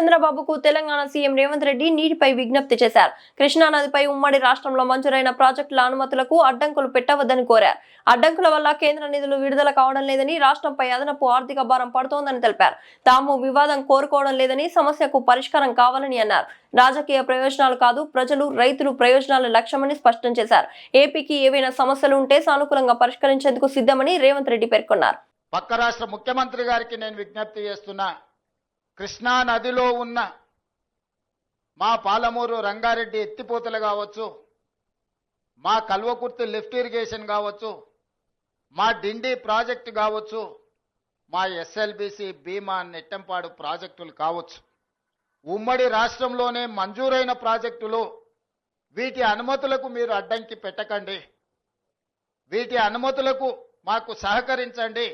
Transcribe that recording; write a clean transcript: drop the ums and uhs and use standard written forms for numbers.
చంద్రబాబుకు తెలంగాణ సీఎం రేవంత్ రెడ్డి నీటిపై విజ్ఞప్తి చేశారు. కృష్ణా నదిపై ఉమ్మడి రాష్ట్రంలో మంజూరైన ప్రాజెక్టుల అనుమతులకు అడ్డంకులు పెట్టవద్దని కోరారు. అడ్డంకుల వల్ల కేంద్ర నిధులు విడుదల కావడం లేదని, రాష్ట్రంపై అదనపు ఆర్థిక భారం పడుతోందని తెలిపారు. తాము వివాదం కోరుకోవడం లేదని, సమస్యకు పరిష్కారం కావాలని అన్నారు. రాజకీయ ప్రయోజనాలు కాదు, ప్రజలు, రైతులు ప్రయోజనాల లక్ష్యమని స్పష్టం చేశారు. ఏపీకి ఏవైనా సమస్యలు ఉంటే సానుకూలంగా పరిష్కరించేందుకు సిద్ధమని రేవంత్ రెడ్డి పేర్కొన్నారు. పక్క రాష్ట్ర ముఖ్యమంత్రి గారికి నేను విజ్ఞప్తి చేస్తున్నా, కృష్ణా నదిలో ఉన్న మా పాలమూరు రంగారెడ్డి ఎత్తిపోతలు కావచ్చు, మా కల్వకుర్తి లిఫ్ట్ ఇరిగేషన్ కావచ్చు, మా డిండి ప్రాజెక్టు కావచ్చు, మా ఎస్ఎల్బిసి భీమా నెట్టంపాడు ప్రాజెక్టులు కావచ్చు, ఉమ్మడి రాష్ట్రంలోనే మంజూరైన ప్రాజెక్టులు. వీటి అనుమతులకు మీరు అడ్డంకి పెట్టకండి, వీటి అనుమతులకు మాకు సహకరించండి.